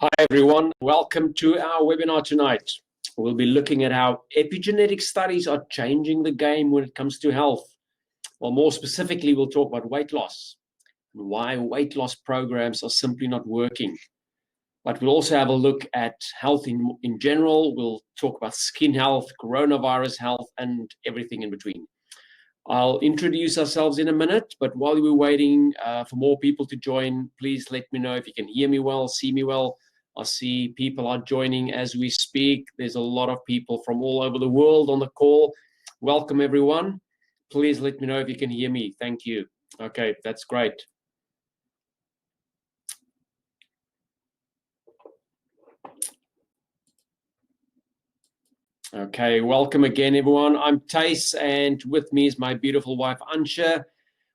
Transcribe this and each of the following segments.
Hi everyone, welcome to our webinar tonight. We'll be looking at how epigenetic studies are changing the game when it comes to health. Well, more specifically, we'll talk about weight loss and why weight loss programs are simply not working. But we'll also have a look at health in general. We'll talk about skin health, coronavirus health, and everything in between. I'll introduce ourselves in a minute, but while we're waiting for more people to join, please let me know if you can hear me well, see me well. I see people are joining as we speak. There's a lot of people from all over the world on the call. Welcome, everyone. Please let me know if you can hear me. Thank you. Okay, that's great. Okay, welcome again, everyone. I'm Thijs, and with me is my beautiful wife, Antje.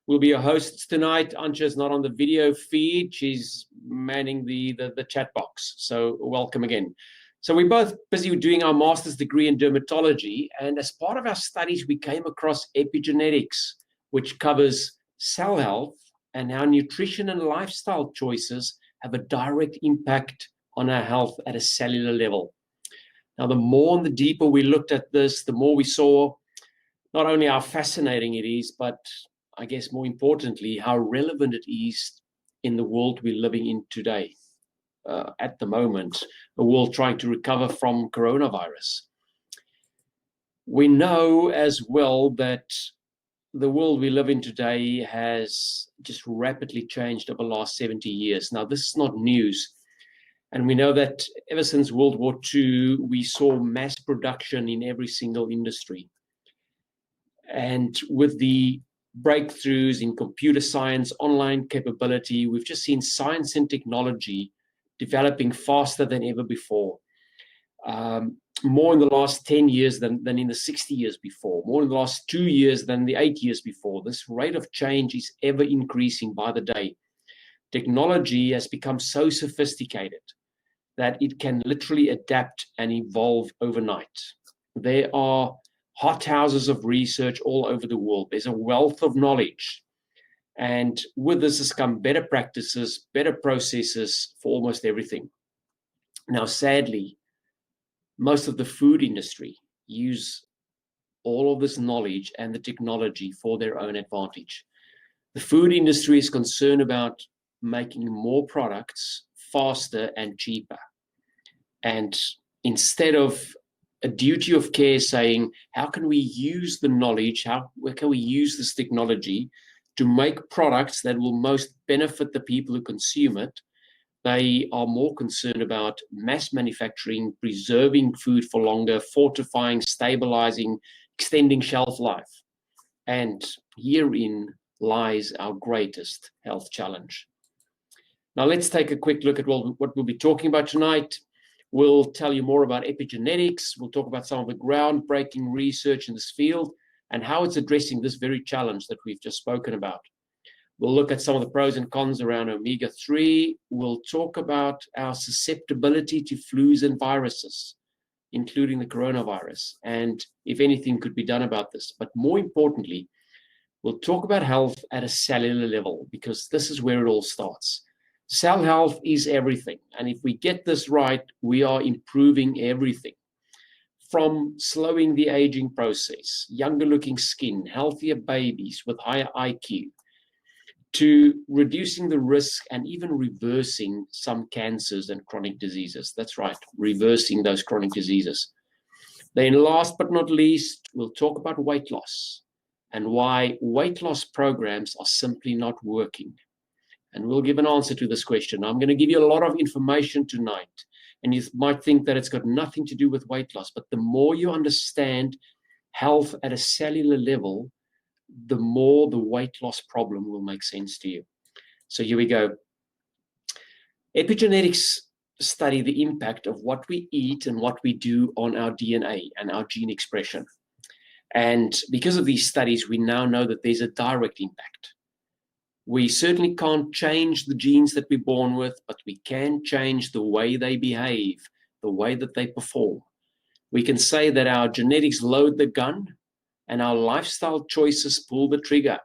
We'll be your hosts tonight. Antje is not on the video feed. She's manning the chat box. So welcome again. So we're both busy doing our master's degree in dermatology. And as part of our studies, we came across epigenetics, which covers cell health and how nutrition and lifestyle choices have a direct impact on our health at a cellular level. Now, the more and the deeper we looked at this, the more we saw not only how fascinating it is, but I guess more importantly, how relevant it is in the world we're living in today. At the moment, a world trying to recover from coronavirus. We know as well that the world we live in today has just rapidly changed over the last 70 years. Now, this is not news. And we know that ever since World War II, we saw mass production in every single industry. And with the breakthroughs in computer science, online capability, we've just seen science and technology developing faster than ever before. More in the last 10 years than in the 60 years before, more in the last 2 years than the 8 years before. This rate of change is ever increasing by the day. Technology has become so sophisticated that it can literally adapt and evolve overnight. There are hothouses of research all over the world. There's a wealth of knowledge. And with this has come better practices, better processes for almost everything. Now, sadly, most of the food industry use all of this knowledge and the technology for their own advantage. The food industry is concerned about making more products faster and cheaper. And instead of a duty of care saying, how can we use the knowledge, where can we use this technology to make products that will most benefit the people who consume it, they are more concerned about mass manufacturing, preserving food for longer, fortifying, stabilizing, extending shelf life. And herein lies our greatest health challenge. Now let's take a quick look at what we'll be talking about tonight. We'll tell you more about epigenetics. We'll talk about some of the groundbreaking research in this field and how it's addressing this very challenge that we've just spoken about. We'll look at some of the pros and cons around omega-3. We'll talk about our susceptibility to flus and viruses, including the coronavirus, and if anything could be done about this. But more importantly, we'll talk about health at a cellular level, because this is where it all starts. Cell health is everything. And if we get this right, we are improving everything. From slowing the aging process, younger looking skin, healthier babies with higher IQ, to reducing the risk and even reversing some cancers and chronic diseases. That's right, reversing those chronic diseases. Then last but not least, we'll talk about weight loss and why weight loss programs are simply not working. And we'll give an answer to this question. I'm going to give you a lot of information tonight, and you might think that it's got nothing to do with weight loss, but the more you understand health at a cellular level, the more the weight loss problem will make sense to you. So here we go. Epigenetics study the impact of what we eat and what we do on our DNA and our gene expression. And because of these studies, we now know that there's a direct impact. We certainly can't change the genes that we're born with, but we can change the way they behave, the way that they perform. We can say that our genetics load the gun and our lifestyle choices pull the trigger.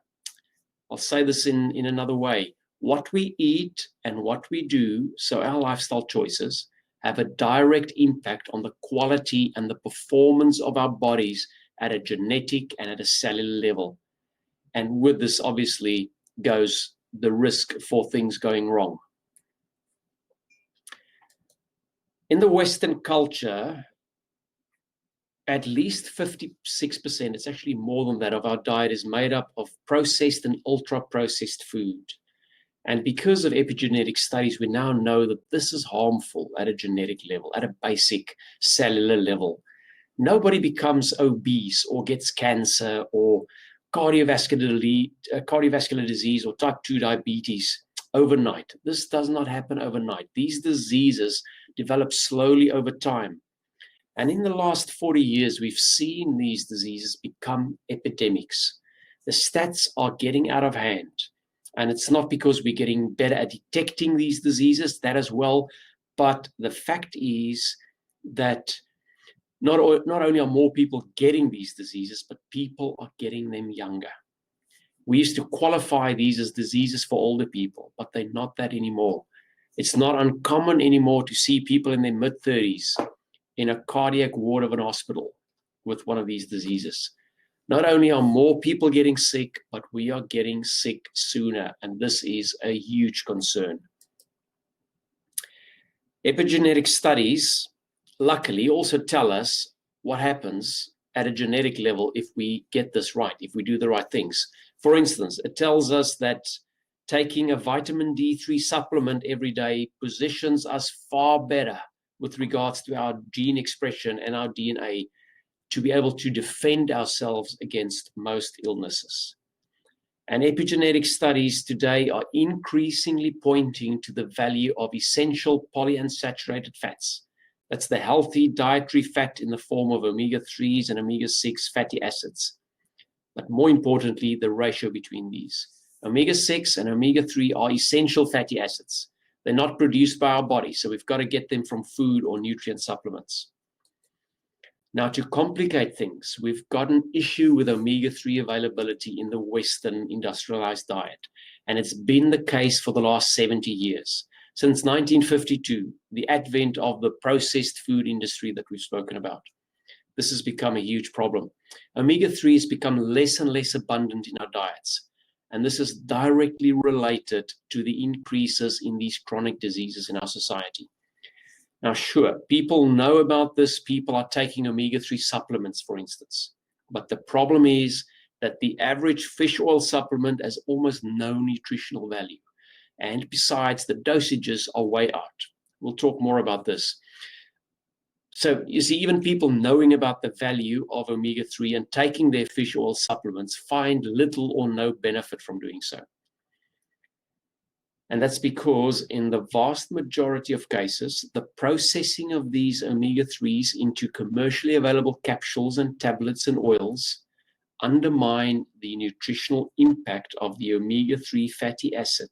I'll say this in another way. What we eat and what we do, so our lifestyle choices, have a direct impact on the quality and the performance of our bodies at a genetic and at a cellular level. And with this, obviously, goes the risk for things going wrong. In the Western culture, at least 56%, it's actually more than that, of our diet is made up of processed and ultra-processed food. And because of epigenetic studies, we now know that this is harmful at a genetic level, at a basic cellular level. Nobody becomes obese or gets cancer or cardiovascular disease or type 2 diabetes overnight. This does not happen overnight. These diseases develop slowly over time. And in the last 40 years, we've seen these diseases become epidemics. The stats are getting out of hand. And it's not because we're getting better at detecting these diseases, that as well, but the fact is that not only are more people getting these diseases, but people are getting them younger. We used to qualify these as diseases for older people, but they're not that anymore. It's not uncommon anymore to see people in their mid-30s in a cardiac ward of an hospital with one of these diseases. Not only are more people getting sick, but we are getting sick sooner, and this is a huge concern. Epigenetic studies, luckily, also tell us what happens at a genetic level if we get this right, if we do the right things. For instance, it tells us that taking a vitamin D3 supplement every day positions us far better with regards to our gene expression and our DNA to be able to defend ourselves against most illnesses. And epigenetic studies today are increasingly pointing to the value of essential polyunsaturated fats. That's the healthy dietary fat in the form of omega-3s and omega-6 fatty acids. But more importantly, the ratio between these. Omega-6 and omega-3 are essential fatty acids. They're not produced by our body, so we've got to get them from food or nutrient supplements. Now, to complicate things, we've got an issue with omega-3 availability in the Western industrialized diet, and it's been the case for the last 70 years. Since 1952, the advent of the processed food industry that we've spoken about, this has become a huge problem. Omega-3 has become less and less abundant in our diets, and this is directly related to the increases in these chronic diseases in our society. Now, sure, people know about this. People are taking omega-3 supplements, for instance. But the problem is that the average fish oil supplement has almost no nutritional value. And besides, the dosages are way out. We'll talk more about this. So you see, even people knowing about the value of omega-3 and taking their fish oil supplements find little or no benefit from doing so. And that's because in the vast majority of cases, the processing of these omega-3s into commercially available capsules and tablets and oils undermine the nutritional impact of the omega-3 fatty acid,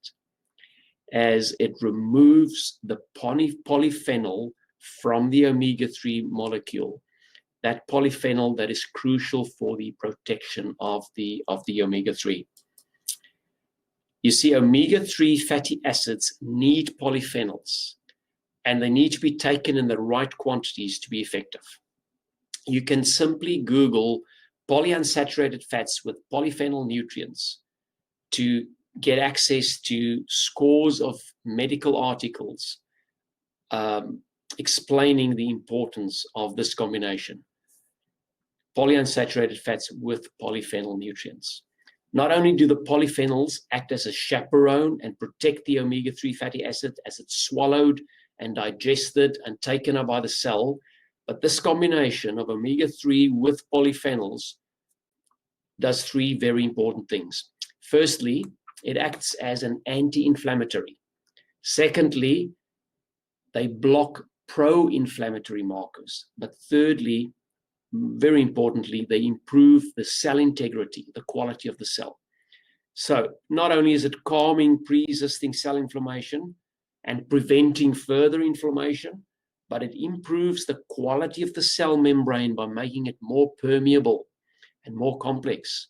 as it removes the polyphenol from the omega-3 molecule, that polyphenol that is crucial for the protection of the omega-3. You see, omega-3 fatty acids need polyphenols, and they need to be taken in the right quantities to be effective. You can simply Google polyunsaturated fats with polyphenol nutrients to get access to scores of medical articles explaining the importance of this combination, polyunsaturated fats with polyphenol nutrients. Not only do the polyphenols act as a chaperone and protect the omega-3 fatty acid as it's swallowed and digested and taken up by the cell, but this combination of omega-3 with polyphenols does three very important things. Firstly, it acts as an anti-inflammatory. Secondly, they block pro-inflammatory markers. But thirdly, very importantly, they improve the cell integrity, the quality of the cell. So not only is it calming pre-existing cell inflammation and preventing further inflammation, but it improves the quality of the cell membrane by making it more permeable and more complex.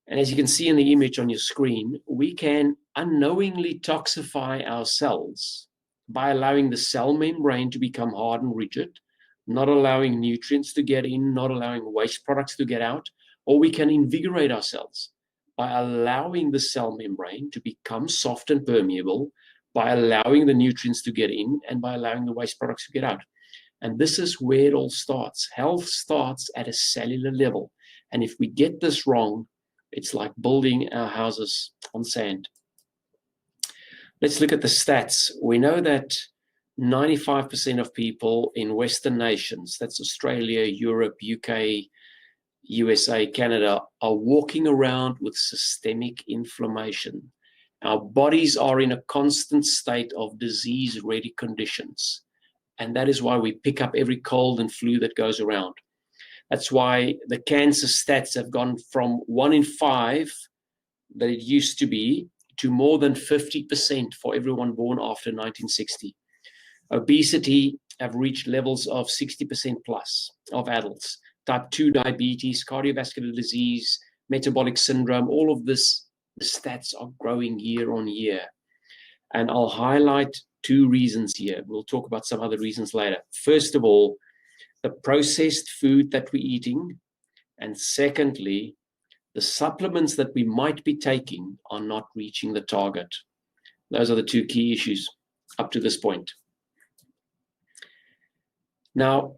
And as you can see in the image on your screen, we can unknowingly toxify our cells by allowing the cell membrane to become hard and rigid, not allowing nutrients to get in, not allowing waste products to get out, or we can invigorate our cells by allowing the cell membrane to become soft and permeable, by allowing the nutrients to get in, and by allowing the waste products to get out. And this is where it all starts. Health starts at a cellular level. And if we get this wrong, it's like building our houses on sand. Let's look at the stats. We know that 95% of people in Western nations, that's Australia, Europe, UK, USA, Canada, are walking around with systemic inflammation. Our bodies are in a constant state of disease-ready conditions. And that is why we pick up every cold and flu that goes around. That's why the cancer stats have gone from 1 in 5 that it used to be to more than 50% for everyone born after 1960. Obesity have reached levels of 60% plus of adults. Type 2 diabetes, cardiovascular disease, metabolic syndrome, all of this, the stats are growing year on year. And I'll highlight 2 reasons here. We'll talk about some other reasons later. First of all, the processed food that we're eating. And secondly, the supplements that we might be taking are not reaching the target. Those are the 2 key issues up to this point. Now,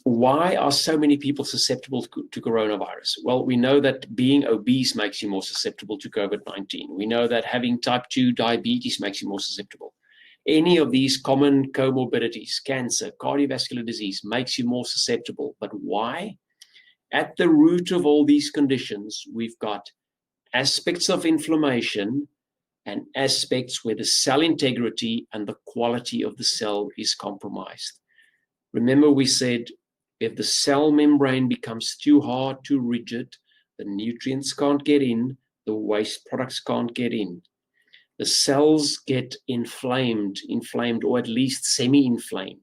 why are so many people susceptible to coronavirus? Well, we know that being obese makes you more susceptible to COVID-19. We know that having type 2 diabetes makes you more susceptible. Any of these common comorbidities, cancer, cardiovascular disease, makes you more susceptible. But why? At the root of all these conditions, we've got aspects of inflammation and aspects where the cell integrity and the quality of the cell is compromised. Remember, we said if the cell membrane becomes too hard, too rigid, the nutrients can't get in, the waste products can't get in. The cells get inflamed, or at least semi-inflamed,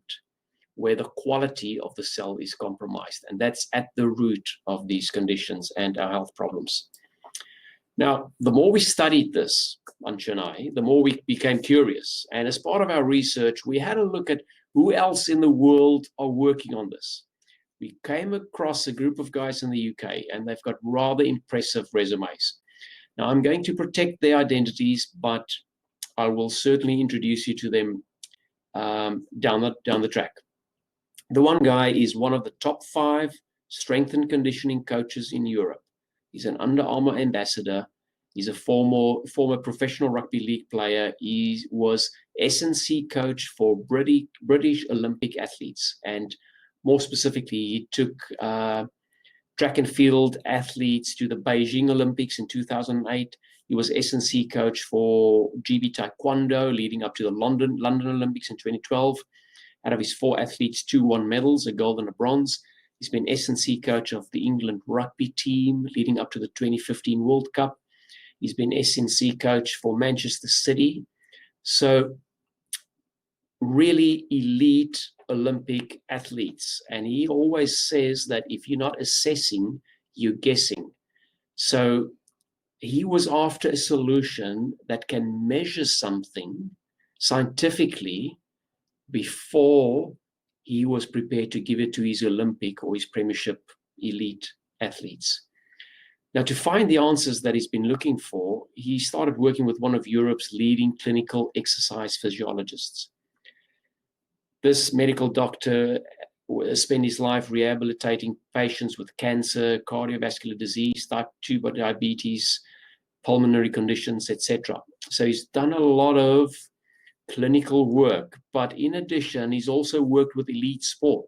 where the quality of the cell is compromised. And that's at the root of these conditions and our health problems. Now, the more we studied this, Ansha and I, the more we became curious. And as part of our research, we had a look at who else in the world are working on this. We came across a group of guys in the UK, and they've got rather impressive resumes. Now, I'm going to protect their identities, but I will certainly introduce you to them down the track. The one guy is one of the top 5 strength and conditioning coaches in Europe. He's an Under Armour ambassador. He's a former professional rugby league player. He was S&C coach for British Olympic athletes. And more specifically, he took track and field athletes to the Beijing Olympics in 2008. He was S&C coach for GB Taekwondo leading up to the London Olympics in 2012. Out of his 4 athletes, 2 won medals, a gold and a bronze. He's been S&C coach of the England rugby team leading up to the 2015 World Cup. He's been S&C coach for Manchester City. So really elite Olympic athletes. And he always says that if you're not assessing, you're guessing. So he was after a solution that can measure something scientifically before he was prepared to give it to his Olympic or his Premiership elite athletes. Now, to find the answers that he's been looking for, he started working with one of Europe's leading clinical exercise physiologists. This medical doctor spent his life rehabilitating patients with cancer, cardiovascular disease, type 2 diabetes, pulmonary conditions, etc. So he's done a lot of clinical work, but in addition, he's also worked with elite sport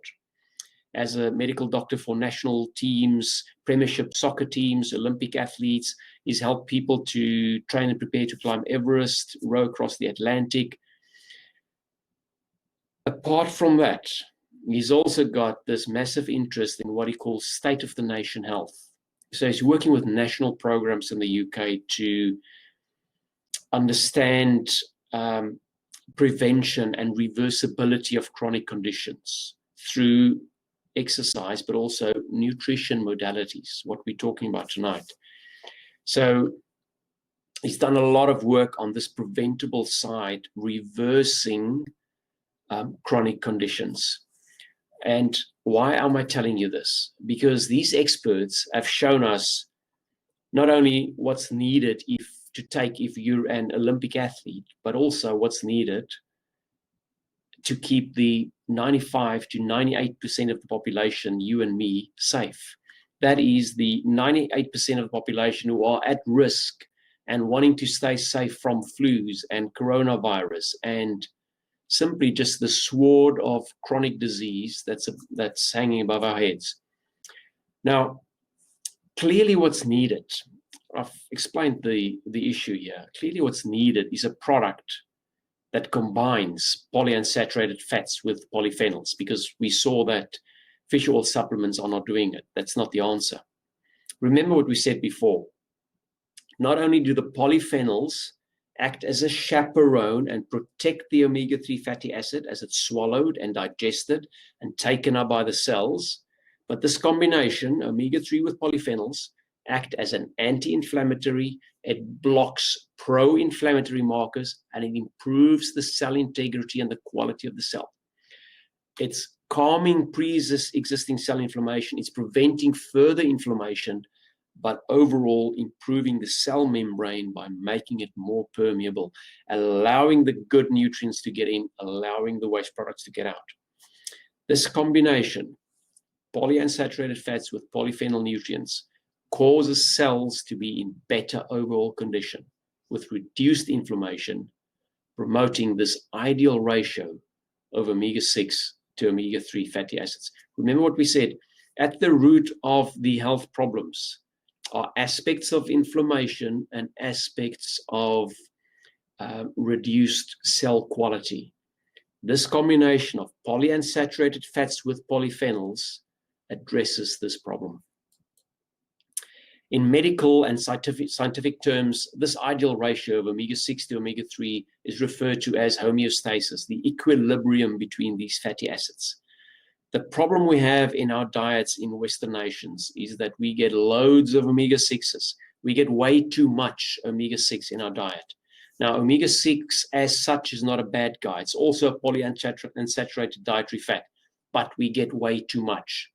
as a medical doctor for national teams, Premiership soccer teams, Olympic athletes. He's helped people to train and prepare to climb Everest, row across the Atlantic. Apart from that, he's also got this massive interest in what he calls state of the nation health. So he's working with national programs in the UK to understand prevention and reversibility of chronic conditions through exercise, but also nutrition modalities, what we're talking about tonight. So he's done a lot of work on this preventable side, reversing chronic conditions. And why am I telling you this? Because these experts have shown us not only what's needed if you're an Olympic athlete, but also what's needed to keep the 95 to 98% of the population, you and me, safe. That is the 98% of the population who are at risk and wanting to stay safe from flus and coronavirus and simply just the sword of chronic disease that's hanging above our heads. Now, clearly what's needed, I've explained the issue here. Clearly what's needed is a product that combines polyunsaturated fats with polyphenols, because we saw that fish oil supplements are not doing it. That's not the answer. Remember what we said before. Not only do the polyphenols act as a chaperone and protect the omega-3 fatty acid as it's swallowed and digested and taken up by the cells, but this combination, omega-3 with polyphenols, act as an anti-inflammatory. It blocks pro-inflammatory markers, and it improves the cell integrity and the quality of the cell. It's calming pre-existing cell inflammation. It's preventing further inflammation, but overall improving the cell membrane by making it more permeable, allowing the good nutrients to get in, allowing the waste products to get out. This combination, polyunsaturated fats with polyphenol nutrients, causes cells to be in better overall condition with reduced inflammation, promoting this ideal ratio of omega-6 to omega-3 fatty acids. Remember what we said, at the root of the health problems are aspects of inflammation and aspects of reduced cell quality. This combination of polyunsaturated fats with polyphenols addresses this problem. In medical and scientific terms, this ideal ratio of omega-6 to omega-3 is referred to as homeostasis, the equilibrium between these fatty acids. The problem we have in our diets in Western nations is that we get loads of omega-6s. We get way too much omega-6 in our diet. Now, omega-6 as such is not a bad guy. It's also a polyunsaturated dietary fat, but we get way too much.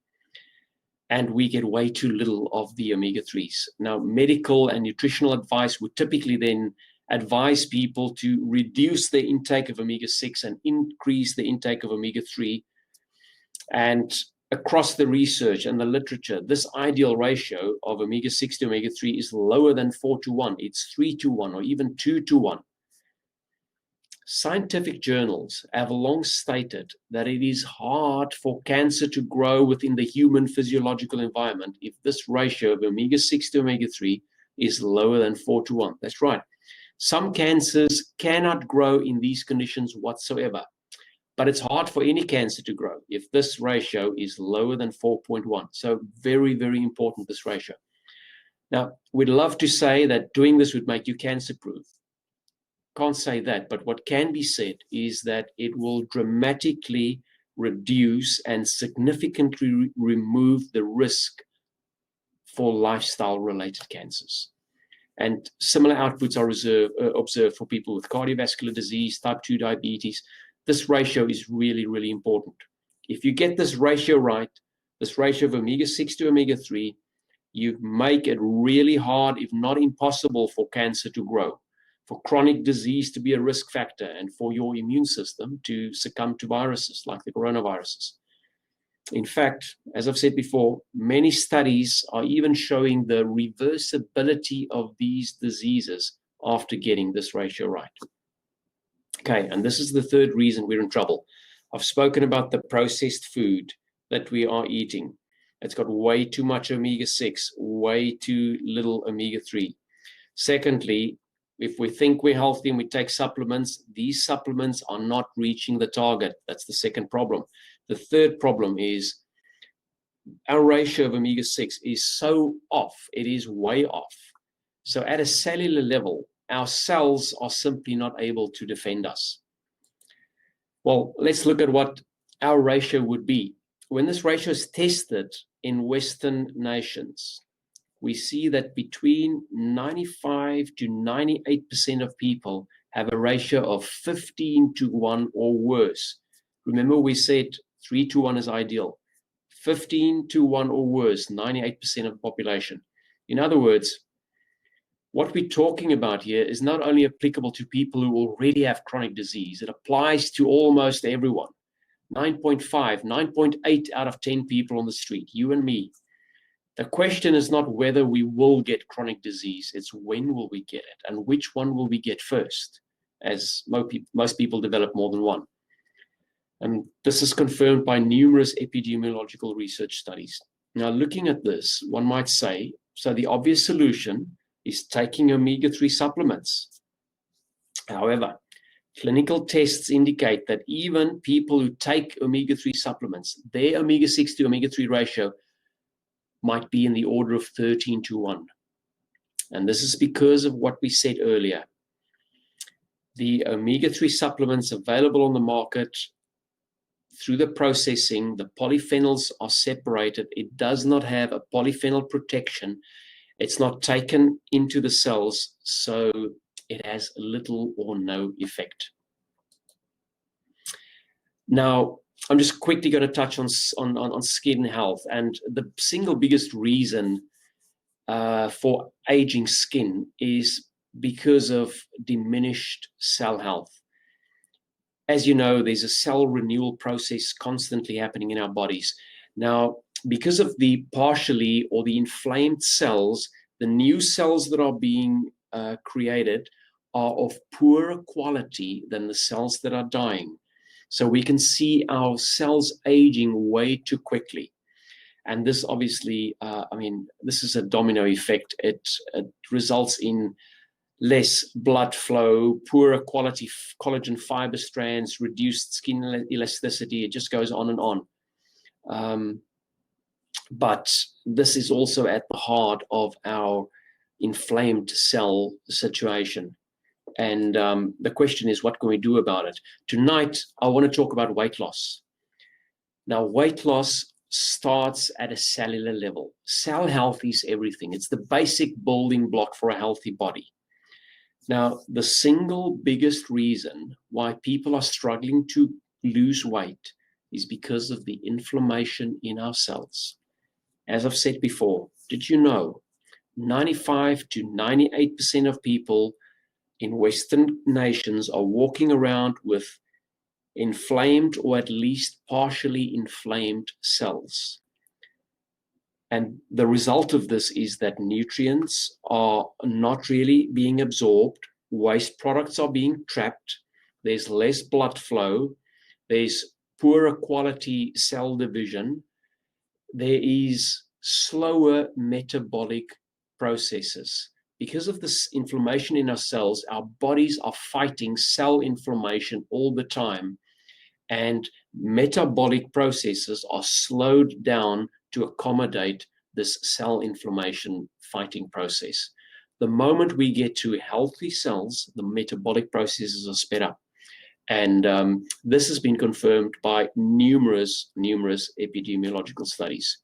And we get way too little of the omega-3s. Now, medical and nutritional advice would typically then advise people to reduce the intake of omega-6 and increase the intake of omega-3. And across the research and the literature, this ideal ratio of omega-6 to omega-3 is lower than 4:1. It's 3:1 or even 2:1. Scientific journals have long stated that it is hard for cancer to grow within the human physiological environment if this ratio of omega-6 to omega-3 is lower than 4:1. That's right. Some cancers cannot grow in these conditions whatsoever, but it's hard for any cancer to grow if this ratio is lower than 4.1. So very, very important, this ratio. Now, we'd love to say that doing this would make you cancer-proof. Can't say that, but what can be said is that it will dramatically reduce and significantly remove the risk for lifestyle-related cancers. And similar outputs are observed for people with cardiovascular disease, type 2 diabetes. This ratio is really, really important. If you get this ratio right, this ratio of omega-6 to omega-3, you make it really hard, if not impossible, for cancer to grow, for chronic disease to be a risk factor, and for your immune system to succumb to viruses like the coronaviruses. In fact, as I've said before, many studies are even showing the reversibility of these diseases after getting this ratio right. Okay, and this is the third reason we're in trouble. I've spoken about the processed food that we are eating. It's got way too much omega-6, way too little omega-3. Secondly, if we think we're healthy and we take supplements, these supplements are not reaching the target. That's the second problem. The third problem is our ratio of omega-6 is so off. It is way off. So at a cellular level, our cells are simply not able to defend us. Well, let's look at what our ratio would be. When this ratio is tested in Western nations, we see that between 95 to 98% of people have a ratio of 15:1 or worse. Remember, we said 3:1 is ideal. 15:1 or worse, 98% of the population. In other words, what we're talking about here is not only applicable to people who already have chronic disease, it applies to almost everyone. 9.5, 9.8 out of 10 people on the street, you and me. The question is not whether we will get chronic disease, it's when will we get it and which one will we get first, as most people develop more than one. And this is confirmed by numerous epidemiological research studies. Now, looking at this, one might say, so the obvious solution is taking omega-3 supplements. However, clinical tests indicate that even people who take omega-3 supplements, their omega-6 to omega-3 ratio might be in the order of 13:1. And this is because of what we said earlier. The omega-3 supplements available on the market, through the processing, the polyphenols are separated. It does not have a polyphenol protection. It's not taken into the cells, so it has little or no effect. Now, I'm just quickly going to touch on skin health, and the single biggest reason for aging skin is because of diminished cell health. As you know, there's a cell renewal process constantly happening in our bodies. Now, because of the partially or the inflamed cells, the new cells that are being created are of poorer quality than the cells that are dying. So we can see our cells aging way too quickly. And this obviously, this is a domino effect. It results in less blood flow, poorer quality collagen fiber strands, reduced skin elasticity. It just goes on and on. But this is also at the heart of our inflamed cell situation. And the question is, what can we do about it? Tonight, I want to talk about weight loss. Now, weight loss starts at a cellular level. Cell health is everything. It's the basic building block for a healthy body. Now, the single biggest reason why people are struggling to lose weight is because of the inflammation in our cells. As I've said before, did you know 95 to 98% of people in Western nations are walking around with inflamed or at least partially inflamed cells? And the result of this is that nutrients are not really being absorbed, waste products are being trapped, there's less blood flow, there's poorer quality cell division, there is slower metabolic processes. Because of this inflammation in our cells, our bodies are fighting cell inflammation all the time, and metabolic processes are slowed down to accommodate this cell inflammation fighting process. The moment we get to healthy cells, the metabolic processes are sped up. And this has been confirmed by numerous epidemiological studies.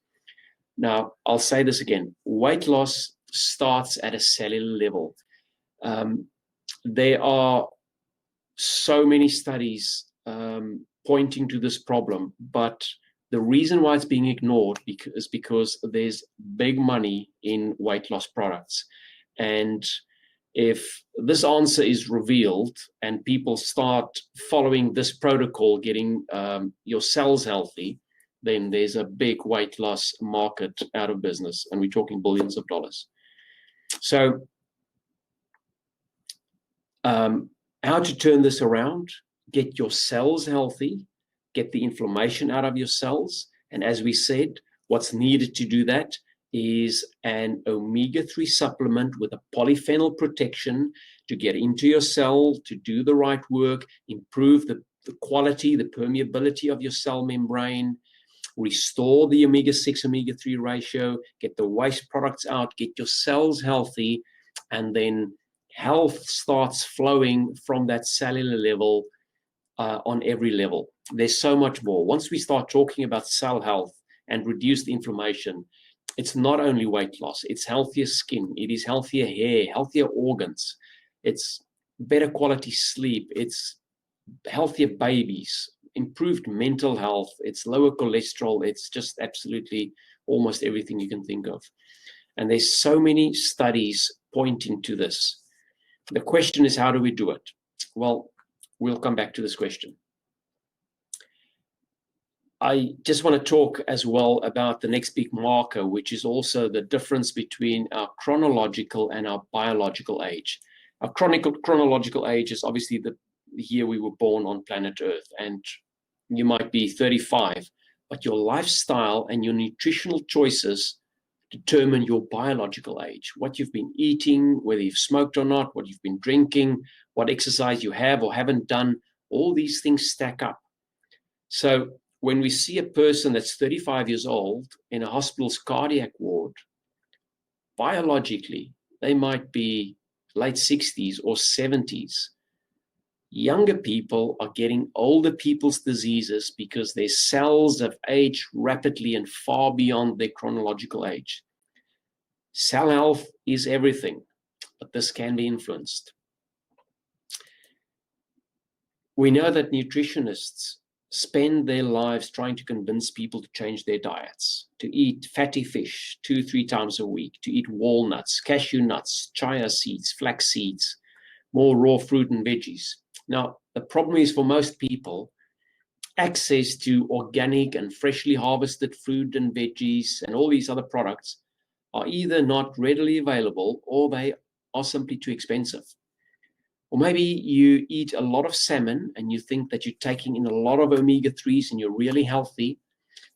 Now, I'll say this again, weight loss starts at a cellular level. There are so many studies pointing to this problem, but the reason why it's being ignored is because there's big money in weight loss products. And if this answer is revealed and people start following this protocol, getting your cells healthy, then there's a big weight loss market out of business, and we're talking billions of dollars. So how to turn this around? Get your cells healthy, get the inflammation out of your cells. And as we said, what's needed to do that is an omega-3 supplement with a polyphenol protection to get into your cell, to do the right work, improve the quality, the permeability of your cell membrane, restore the omega-6, omega-3 ratio, get the waste products out, get your cells healthy, and then health starts flowing from that cellular level on every level. There's so much more. Once we start talking about cell health and reduced inflammation, it's not only weight loss, it's healthier skin, it is healthier hair, healthier organs, it's better quality sleep, it's healthier babies, improved mental health, it's lower cholesterol, it's just absolutely almost everything you can think of. And there's so many studies pointing to this. The question is, how do we do it? Well, we'll come back to this question. I just want to talk as well about the next big marker, which is also the difference between our chronological and our biological age. Our chronological age is obviously the year we were born on planet Earth, and you might be 35, but your lifestyle and your nutritional choices determine your biological age. What you've been eating, whether you've smoked or not, what you've been drinking, what exercise you have or haven't done, all these things stack up. So when we see a person that's 35 years old in a hospital's cardiac ward, biologically, they might be late 60s or 70s. Younger people are getting older people's diseases because their cells have aged rapidly and far beyond their chronological age. Cell health is everything, but this can be influenced. We know that nutritionists spend their lives trying to convince people to change their diets, to eat fatty fish 2-3 times a week, to eat walnuts, cashew nuts, chia seeds, flax seeds, more raw fruit and veggies. Now, the problem is for most people, access to organic and freshly harvested fruit and veggies and all these other products are either not readily available or they are simply too expensive. Or maybe you eat a lot of salmon and you think that you're taking in a lot of omega-3s and you're really healthy,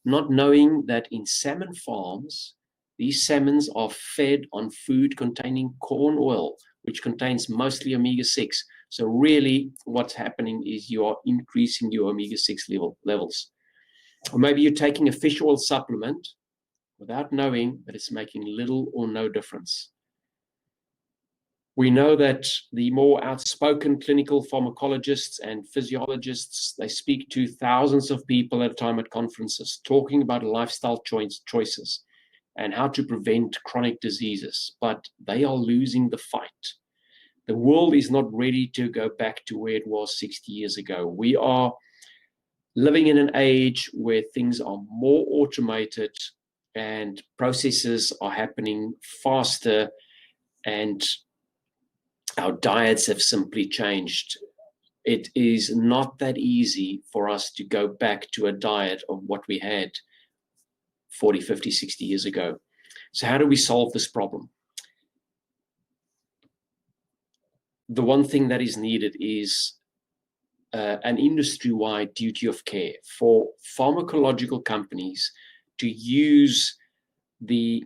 not knowing that in salmon farms, these salmons are fed on food containing corn oil, which contains mostly omega-6. So really what's happening is you are increasing your omega-6 levels. Or maybe you're taking a fish oil supplement without knowing that it's making little or no difference. We know that the more outspoken clinical pharmacologists and physiologists, they speak to thousands of people at a time at conferences, talking about lifestyle choices and how to prevent chronic diseases, but they are losing the fight. The world is not ready to go back to where it was 60 years ago. We are living in an age where things are more automated and processes are happening faster, and our diets have simply changed. It is not that easy for us to go back to a diet of what we had 40, 50, 60 years ago. So how do we solve this problem? The one thing that is needed is an industry-wide duty of care for pharmacological companies to use the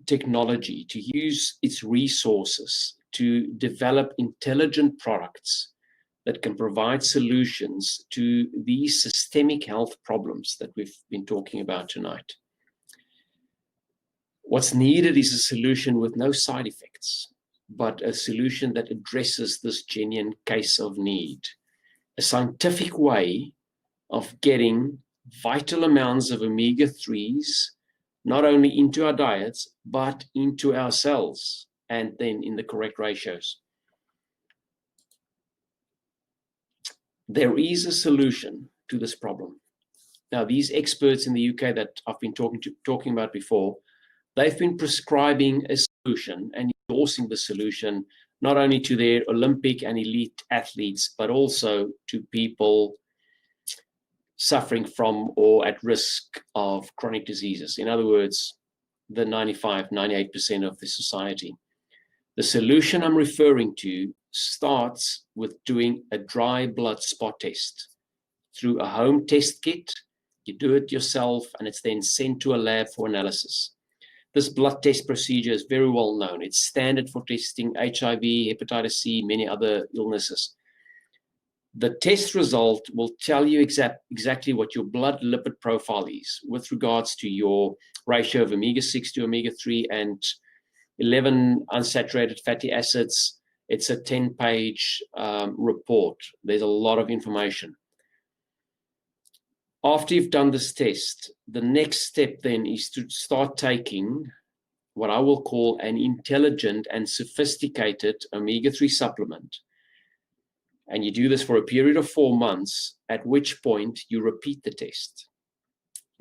technology, to use its resources to develop intelligent products that can provide solutions to these systemic health problems that we've been talking about tonight. What's needed is a solution with no side effects, but a solution that addresses this genuine case of need. A scientific way of getting vital amounts of omega-3s, not only into our diets, but into our cells, and then in the correct ratios. There is a solution to this problem. Now, these experts in the UK that I've been talking about before, they've been prescribing a solution and endorsing the solution, not only to their Olympic and elite athletes, but also to people suffering from or at risk of chronic diseases. In other words, the 95, 98% of the society. The solution I'm referring to starts with doing a dry blood spot test through a home test kit. You do it yourself, and it's then sent to a lab for analysis. This blood test procedure is very well known. It's standard for testing HIV, hepatitis C, many other illnesses. The test result will tell you exactly what your blood lipid profile is with regards to your ratio of omega-6 to omega-3 and 11 unsaturated fatty acids. It's a 10-page report. There's a lot of information. After you've done this test, the next step then is to start taking what I will call an intelligent and sophisticated omega-3 supplement. And you do this for a period of 4 months, at which point you repeat the test.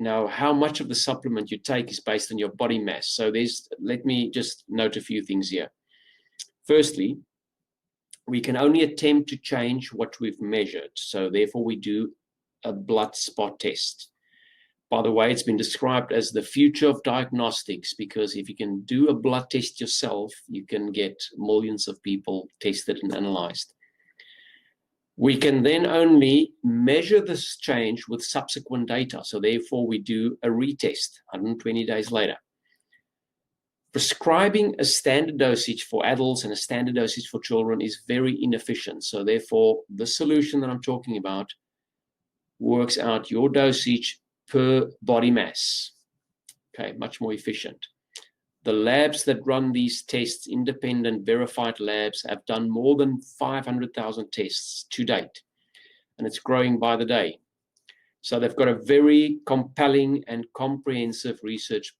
Now, how much of the supplement you take is based on your body mass. So let me just note a few things here. Firstly, we can only attempt to change what we've measured. So therefore, we do a blood spot test. By the way, it's been described as the future of diagnostics, because if you can do a blood test yourself, you can get millions of people tested and analyzed. We can then only measure this change with subsequent data. So therefore, we do a retest 120 days later. Prescribing a standard dosage for adults and a standard dosage for children is very inefficient. So therefore, the solution that I'm talking about works out your dosage per body mass. Okay, much more efficient. The labs that run these tests, independent verified labs, have done more than 500,000 tests to date, and it's growing by the day. So they've got a very compelling and comprehensive research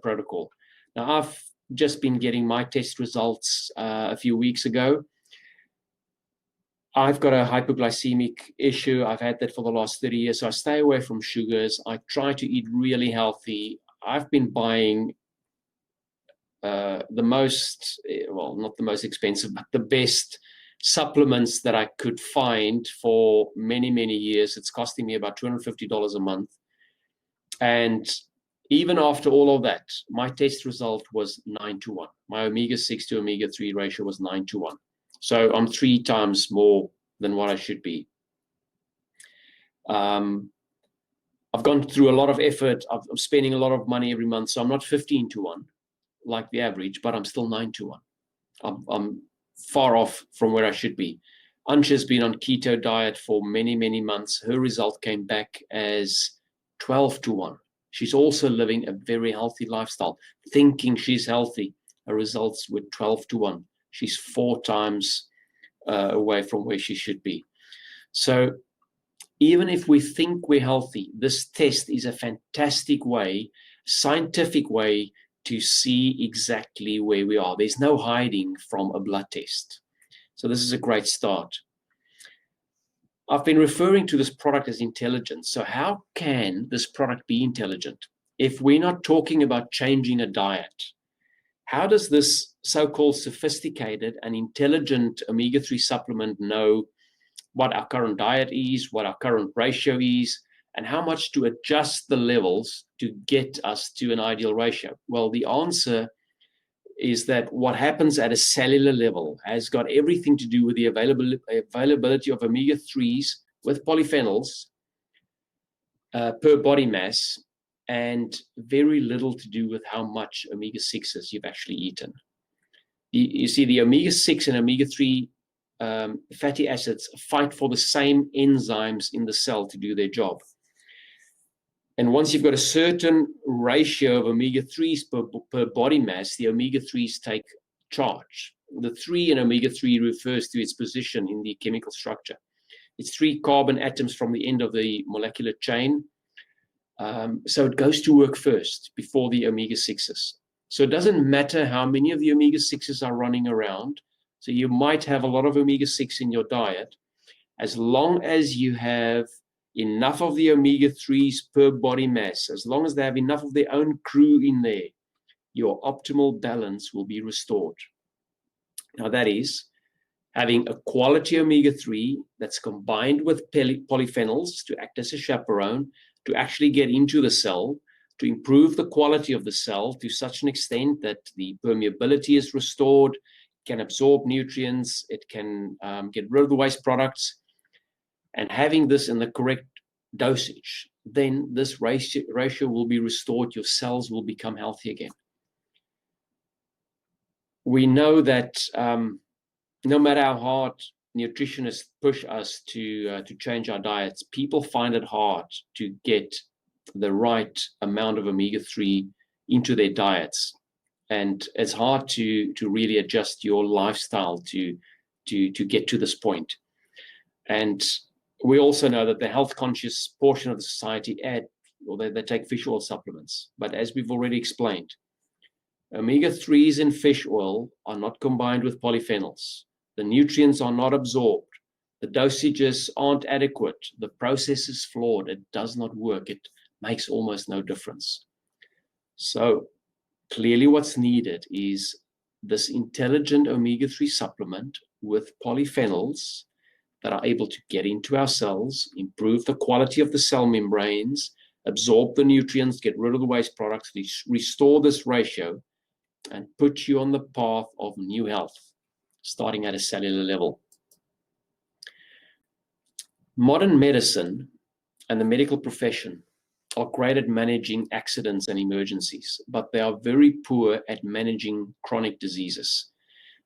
protocol. Now, I've just been getting my test results a few weeks ago. I've got a hypoglycemic issue. I've had that for the last 30 years. So I stay away from sugars. I try to eat really healthy. I've been buying the most, well, not the most expensive, but the best supplements that I could find for many, many years. It's costing me about $250 a month. And even after all of that, my test result was 9-to-1. My omega-6 to omega-3 ratio was 9-to-1. So I'm 3 times more than what I should be. I've gone through a lot of effort. I'm spending a lot of money every month. So I'm not 15-to-1 like the average, but I'm still 9-to-1. I'm far off from where I should be. Ansha's been on keto diet for many, many months. Her result came back as 12-to-1. She's also living a very healthy lifestyle, thinking she's healthy. Her results were 12-to-1. She's 4 times away from where she should be. So even if we think we're healthy, this test is a fantastic way, scientific way, to see exactly where we are. There's no hiding from a blood test. So this is a great start. I've been referring to this product as intelligent. So how can this product be intelligent? If we're not talking about changing a diet, how does this so-called sophisticated and intelligent omega-3 supplement know what our current diet is, what our current ratio is, and how much to adjust the levels to get us to an ideal ratio? Well, the answer is that what happens at a cellular level has got everything to do with the availability of omega-3s with polyphenols per body mass, and very little to do with how much omega-6s you've actually eaten. You see, the omega-6 and omega-3 fatty acids fight for the same enzymes in the cell to do their job. And once you've got a certain ratio of omega-3s per body mass, the omega-3s take charge. The 3 in omega-3 refers to its position in the chemical structure. It's 3 carbon atoms from the end of the molecular chain. So it goes to work first before the omega-6s. So it doesn't matter how many of the omega-6s are running around. So you might have a lot of omega-6 in your diet. As long as you have enough of the omega-3s per body mass, as long as they have enough of their own crew in there, your optimal balance will be restored. Now that is having a quality omega-3 that's combined with polyphenols to act as a chaperone, to actually get into the cell, to improve the quality of the cell to such an extent that the permeability is restored, can absorb nutrients, it can get rid of the waste products. And having this in the correct dosage, then this ratio will be restored. Your cells will become healthy again. We know that no matter how hard nutritionists push us to change our diets, people find it hard to get the right amount of omega-3 into their diets. And it's hard to really adjust your lifestyle to get to this point. And We also know that the health conscious portion of the society they take fish oil supplements. But as we've already explained, omega-3s in fish oil are not combined with polyphenols. The nutrients are not absorbed. The dosages aren't adequate. The process is flawed. It does not work. It makes almost no difference. So clearly what's needed is this intelligent omega-3 supplement with polyphenols that are able to get into our cells, improve the quality of the cell membranes, absorb the nutrients, get rid of the waste products, restore this ratio, and put you on the path of new health, starting at a cellular level. Modern medicine and the medical profession are great at managing accidents and emergencies, but they are very poor at managing chronic diseases.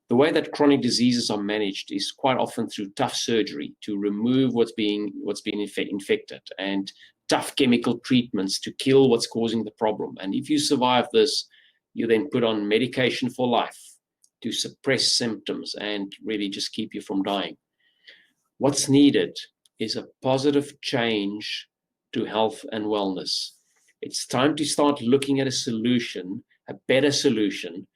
The way that chronic diseases are managed is quite often through tough surgery to remove what's being infected, and tough chemical treatments to kill what's causing the problem. And if you survive this, you then put on medication for life to suppress symptoms and really just keep you from dying. What's needed is a positive change to health and wellness. It's time to start looking at a solution, a better solution,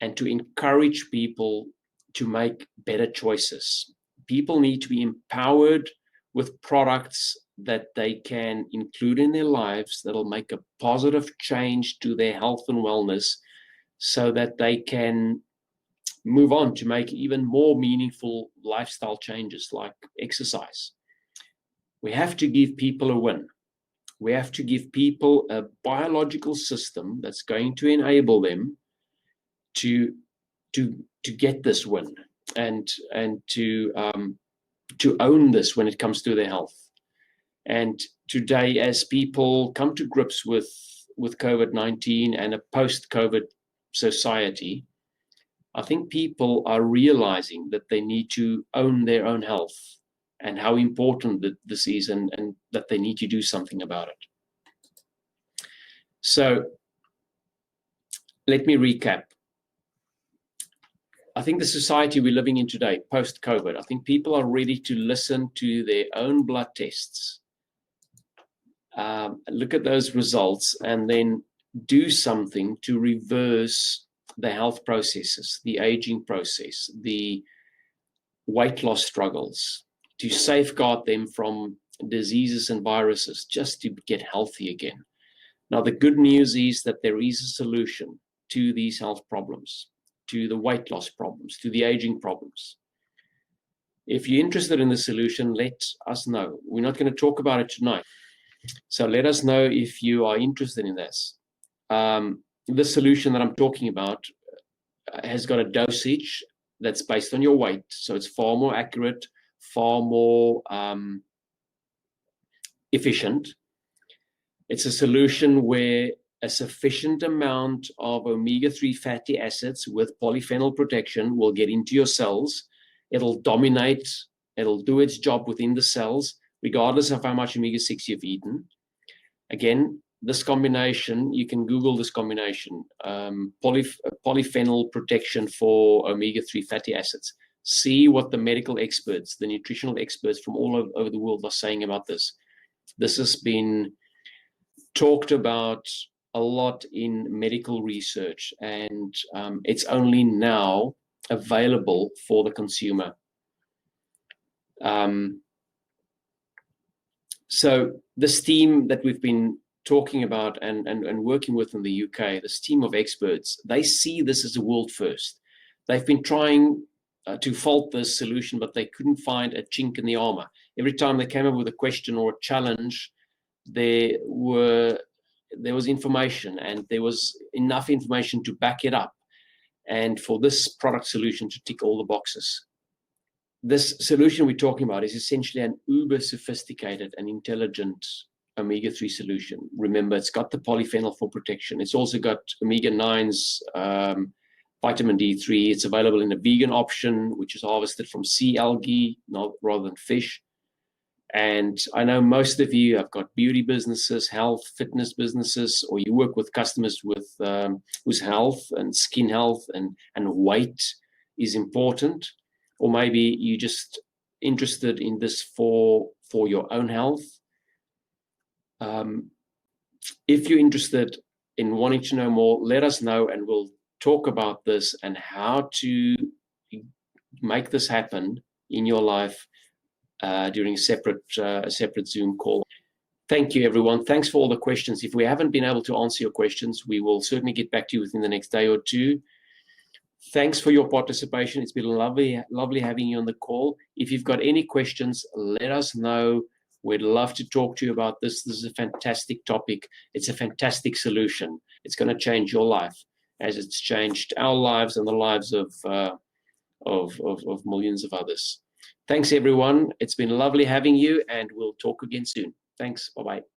and to encourage people to make better choices. People need to be empowered with products that they can include in their lives that'll make a positive change to their health and wellness, so that they can move on to make even more meaningful lifestyle changes like exercise. We have to give people a win. We have to give people a biological system that's going to enable them to get this win and to own this when it comes to their health. And today, as people come to grips with COVID-19 and a post-COVID society, I think people are realizing that they need to own their own health and how important this is, and that they need to do something about it. So let me recap. I think the society we're living in today, post-COVID, I think people are ready to listen to their own blood tests, look at those results, and then do something to reverse the health processes, the aging process, the weight loss struggles, to safeguard them from diseases and viruses, just to get healthy again. Now, the good news is that there is a solution to these health problems, to the weight loss problems, to the aging problems. If you're interested in the solution, let us know. We're not going to talk about it tonight, so let us know if you are interested in this. The solution that I'm talking about has got a dosage that's based on your weight, so it's far more accurate, far more efficient. It's a solution where a sufficient amount of omega-3 fatty acids with polyphenol protection will get into your cells. It'll dominate, it'll do its job within the cells, regardless of how much omega-6 you've eaten. Again, this combination, you can Google this combination, polyphenol protection for omega-3 fatty acids. See what the medical experts, the nutritional experts from all over the world are saying about this. This has been talked about a lot in medical research, and it's only now available for the consumer. So this team that we've been talking about and working with in the UK, this team of experts, they see this as a world first. They've been trying to fault this solution, but they couldn't find a chink in the armor. Every time they came up with a question or a challenge, there was information, and there was enough information to back it up, and for this product solution to tick all the boxes. This solution we're talking about is essentially an uber sophisticated and intelligent omega-3 solution. Remember, it's got the polyphenol for protection. It's also got omega-9s, vitamin D3. It's available in a vegan option, which is harvested from sea algae, rather than fish. And I know most of you have got beauty businesses, health, fitness businesses, or you work with customers with whose health and skin health and weight is important. Or maybe you're just interested in this for for your own health. If you're interested in wanting to know more, let us know, and we'll talk about this and how to make this happen in your life during a separate Zoom call. Thank you, everyone. Thanks for all the questions. If we haven't been able to answer your questions, we will certainly get back to you within the next day or two. Thanks for your participation. It's been lovely having you on the call. If you've got any questions, let us know. We'd love to talk to you about this. This is a fantastic topic. It's a fantastic solution. It's going to change your life as it's changed our lives and the lives of millions of others. Thanks, everyone. It's been lovely having you, and we'll talk again soon. Thanks. Bye-bye.